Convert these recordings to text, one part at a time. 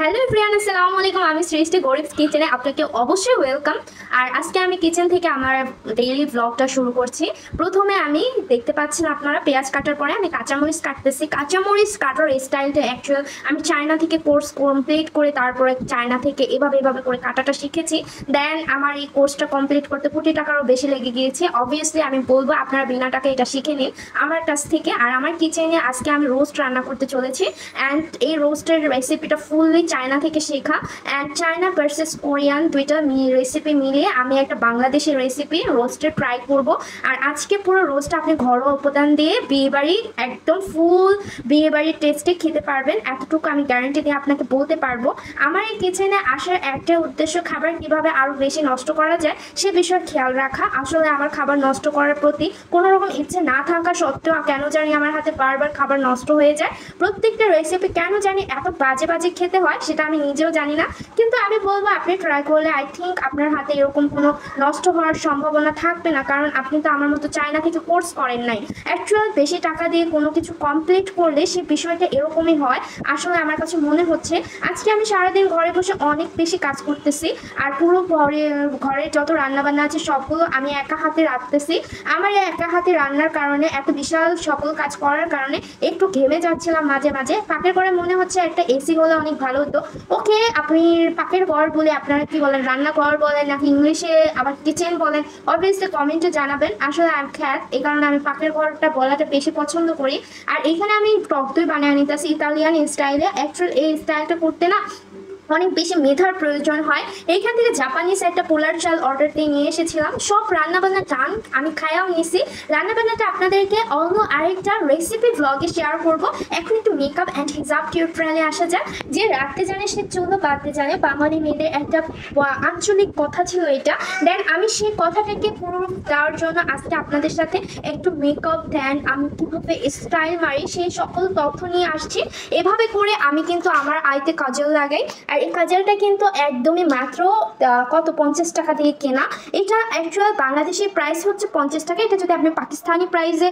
Hello everyone, আসসালামু আলাইকুম। আমি সৃষ্টি গরিবস কিচেনে আপনাকে অবশ্যই ওয়েলকাম। আর আজকে আমি কিচেন থেকে আমার ডেইলি ব্লগটা শুরু করছি। প্রথমে আমি দেখতে পাচ্ছেন আপনারা পেঁয়াজ কাটার পরে আমি কাঁচামরিচ কাটতেছি। কাঁচামরিচ কাটার স্টাইলটা অ্যাকচুয়াল আমি চায়না থেকে কোর্স কমপ্লিট করে তারপরে চায়না থেকে এভাবে করে কাটাটা শিখেছি। দেন আমার এই কোর্সটা কমপ্লিট করতে কোটি টাকারও বেশি লেগে গিয়েছে। অবভিয়াসলি আমি বলবো আপনারা বিনা টাকা এটা শিখে নিন আমার কাছ থেকে। আর আমার কিচেনে আজকে আমি রোস্ট রান্না করতে চলেছি। অ্যান্ড এই রোস্টের রেসিপিটা ফুললি চায়না থেকে শেখা। অ্যান্ড চায়না ভার্সেস কোরিয়ান দুইটা রেসিপি মিলিয়ে আমি একটা বাংলাদেশের রেসিপি রোস্টে ট্রাই করব। আর আজকে পুরো রোস্ট আপনি ঘরোয়া উপাদান দিয়ে বিয়েবাড়ির একদম ফুল বিয়েবাড়ির টেস্টে খেতে পারবেন, এতটুকু আমি গ্যারান্টি দিয়ে আপনাকে বলতে পারবো। আমার এই কিচেনে আসার একটা উদ্দেশ্য খাবার কিভাবে আরও বেশি নষ্ট করা যায় সে বিষয়ে খেয়াল রাখা। আসলে আমার খাবার নষ্ট করার প্রতি কোনো রকম ইচ্ছে না থাকা সত্ত্বেও কেন জানি আমার হাতে বারবার খাবার নষ্ট হয়ে যায়। প্রত্যেকটা রেসিপি কেন জানি এত বাজে বাজে খেতে হয় সেটা আমি নিজেও জানি না, কিন্তু আমি বলবো আপনি ট্রাই করলে আই থিঙ্ক আপনার হাতে এরকম কোনো নষ্ট হওয়ার সম্ভাবনা থাকবে না, কারণ আপনি তো আমার মতো চায়না থেকে কোর্স করেন নাই। অ্যাকচুয়াল বেশি টাকা দিয়ে কোনো কিছু কমপ্লিট করলে সেই বিষয়টা এরকমই হয়। আসলে আমার কাছে মনে হচ্ছে আজকে আমি সারাদিন ঘরে বসে অনেক বেশি কাজ করতেছি, আর পুরো ঘরের যত রান্নাবান্না আছে সবগুলো আমি একা হাতে রাখতেছি। আমার এই একা হাতে রান্নার কারণে এত বিশাল সকল কাজ করার কারণে একটু ঘেমে যাচ্ছিলাম মাঝে মাঝে। পাকের ঘরে মনে হচ্ছে একটা এসি হলে অনেক ভালো হতো। ওকে, আপনি পাকের ঘর বলে আপনারা কি বলেন, রান্নাঘর বলেন নাকি ইংলিশে আবার কিচেন বলেন, অবভিয়াসলি কমেন্টে জানাবেন। আসলে আমি খ্যাত এই কারণে আমি পাকের ঘরটা বলাটা বেশি পছন্দ করি। আর এখানে আমি টক দই বানিয়ে নিতেছি ইতালিয়ান স্টাইলে। অ্যাকচুয়াল এই স্টাইলটা করতে না অনেক বেশি মেধার প্রয়োজন হয়। এইখান থেকে জাপানিজ একটা পোলার চাল অর্ডার দিয়ে নিয়ে এসেছিলাম। সব রান্নাবান্না ডান, আমি খায়াও নিছি। রান্নাবান্নাটা আপনাদেরকে অন্য আরেকটা রেসিপি ব্লগে শেয়ার করব। এখন একটু মেকআপ অ্যান্ড হিজাব টিউটোরিয়ালে আসা যাক। যে রাখতে জানে সে চুলও বাঁধতে জানে, বাঙালি মেয়েদের একটা আঞ্চলিক কথা ছিল এটা। দেন আমি সেই কথাটাকে পুরো দেওয়ার জন্য আজকে আপনাদের সাথে একটু মেকআপ দেন আমি কীভাবে স্টাইল মারি সেই সকল তথ্য নিয়ে আসছি। এভাবে করে আমি কিন্তু আমার আইতে কাজল লাগাই। আর এই কাজলটা কিন্তু একদমই মাত্র কত 50 টাকা দিয়ে কেনা। এটা অ্যাকচুয়াল বাংলাদেশের প্রাইস হচ্ছে 50 টাকা। এটা যদি আপনি পাকিস্তানি প্রাইসে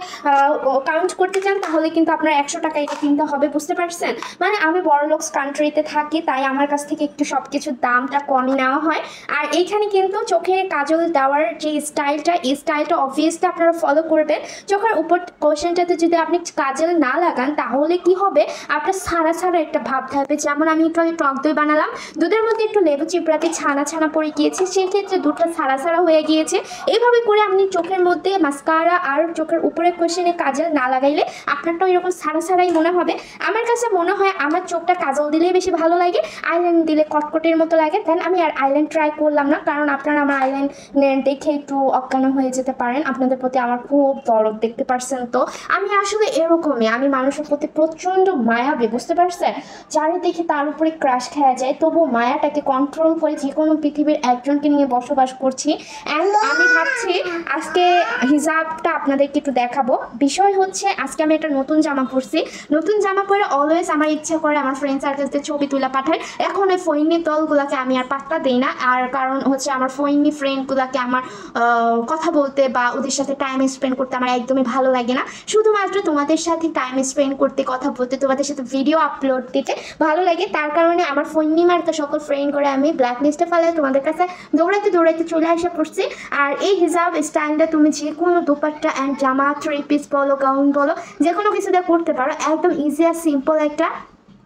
কাউন্ট করতে চান তাহলে কিন্তু আপনার 100 টাকা এটা কিনতে হবে, বুঝতে পারছেন? মানে আমি বড়লোকস কান্ট্রিতে থাকি তাই আমার কাছ থেকে একটু সব কিছুর দামটা কমই নেওয়া হয়। আর এইখানে কিন্তু চোখে কাজল দেওয়ার যে স্টাইলটা এই স্টাইলটা অবভিয়াসলি আপনারা ফলো করবেন। চোখের উপর কোশ্চেনটাতে যদি আপনি কাজল না লাগান তাহলে কি হবে, আপনার সারা সারা একটা ভাব থাকবে। যেমন আমি একটু আগে টক দই বানালাম, দুধের মধ্যে একটু লেবু চিপড়াতে ছানা ছানা পড়ে গিয়েছে, সেক্ষেত্রে দুধটা সারা সারা হয়ে গিয়েছে। এইভাবে করে আপনি চোখের মধ্যে মাস্কারা আর চোখের উপরে কোশ্চেনে কাজল না লাগাইলে আপনারটাও এরকম সারা সারাই মনে হবে। আমার কাছে মনে হয় আমার চোখটা কাজল দিলেই বেশি ভালো লাগে, আইল্যান্ড দিলে কটকটের মতো লাগে। দেন আমি আর আইল্যান্ড ট্রাই করলাম না, কারণ আপনারা আমার আইল্যান্ড দেখে একটু অজ্ঞান হয়ে যেতে পারেন। আপনাদের প্রতি আমার খুব দরদ, দেখতে পারছেন তো আমি আসলে এরকমই। আমি মানুষের প্রতি প্রচণ্ড মায়াবী, বুঝতে পারছেন? যারে দেখে তার উপরে ক্রাশ খেয়া যায়, তবু মায়াটাকে কন্ট্রোল করে যে কোনো পৃথিবীর একজনকে নিয়ে বসবাস করছি। অ্যান্ড আমি ভাবছি আজকে হিজাবটা আপনাদেরকে একটু দেখাবো। বিষয় হচ্ছে আজকে আমি একটা নতুন জামা পরছি। নতুন জামা পরে অলওয়েজ আমার ইচ্ছা করে আমার ফ্রেন্ড সার্কেলতে ছবি তুলে পাঠাই। এখন ওই ফৈনি দলগুলোকে আমি আর পাত্তা দিই না। আর কারণ হচ্ছে আমার ফৈনি ফ্রেন্ডগুলোকে আমার কথা বলতে বা ওদের সাথে টাইম স্পেন্ড করতে আমার একদমই ভালো লাগে না। শুধুমাত্র তোমাদের সাথে টাইম স্পেন্ড করতে, কথা বলতে, তোমাদের সাথে ভিডিও আপলোড দিতে ভালো লাগে। তার কারণে আমার ফৈনি মার্কা সকল ফ্রেন্ড করে আমি ব্ল্যাক লিস্টে ফেলে তোমাদের কাছে দৌড়াইতে দৌড়াইতে চলে আসা পড়ছি। আর এই হিজাব স্টাইলটা তুমি যে কোনো দোপাট্টা অ্যান্ড জামা, 3 পিস বলো, গাউন বলো, যে কোনো কিছু দিয়ে করতে পারো। একদম ইজি আর সিম্পল একটা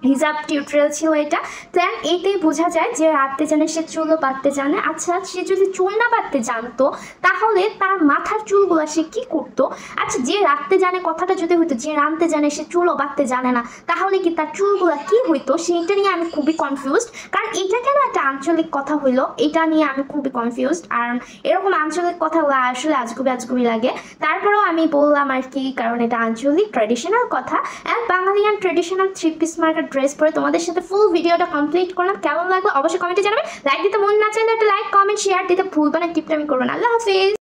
হিজাব টিউটোরিয়াল ছিল এটা। দেন এতেই বোঝা যায় যে রাঁধতে জানে সে চুলও বাঁধতে জানে। আচ্ছা, সে যদি চুল না বাঁধতে জানতো তাহলে তার মাথার চুলগুলো সে কী করতো? আচ্ছা, যে রাঁধতে জানে কথাটা যদি হইতো যে রাঁধতে জানে সে চুলও বাঁধতে জানে না, তাহলে কি তার চুলগুলো কী হইতো? সেইটা নিয়ে আমি খুবই কনফিউজড। কারণ এটা কেন একটা আঞ্চলিক কথা হইলো, এটা নিয়ে আমি খুবই কনফিউজড। আর এরকম আঞ্চলিক কথাগুলো আসলে আজগুবি লাগে। তারপরেও আমি বললাম আর কি, কারণ এটা আঞ্চলিক ট্র্যাডিশনাল কথা। অ্যান্ড বাঙালিয়ান ট্র্যাডিশনাল 3 পিস মার্কা ড্রেস পরে তোমাদের সাথে ফুল ভিডিওটা কমপ্লিট করলাম। কেমন লাগবে অবশ্যই কমেন্টে জানাবে। লাইক দিতে মন না চাইলে একটা লাইক, কমেন্ট, শেয়ার দিতে ভুলবে না। কিপটামি করবেন। আল্লাহ হাফিজ।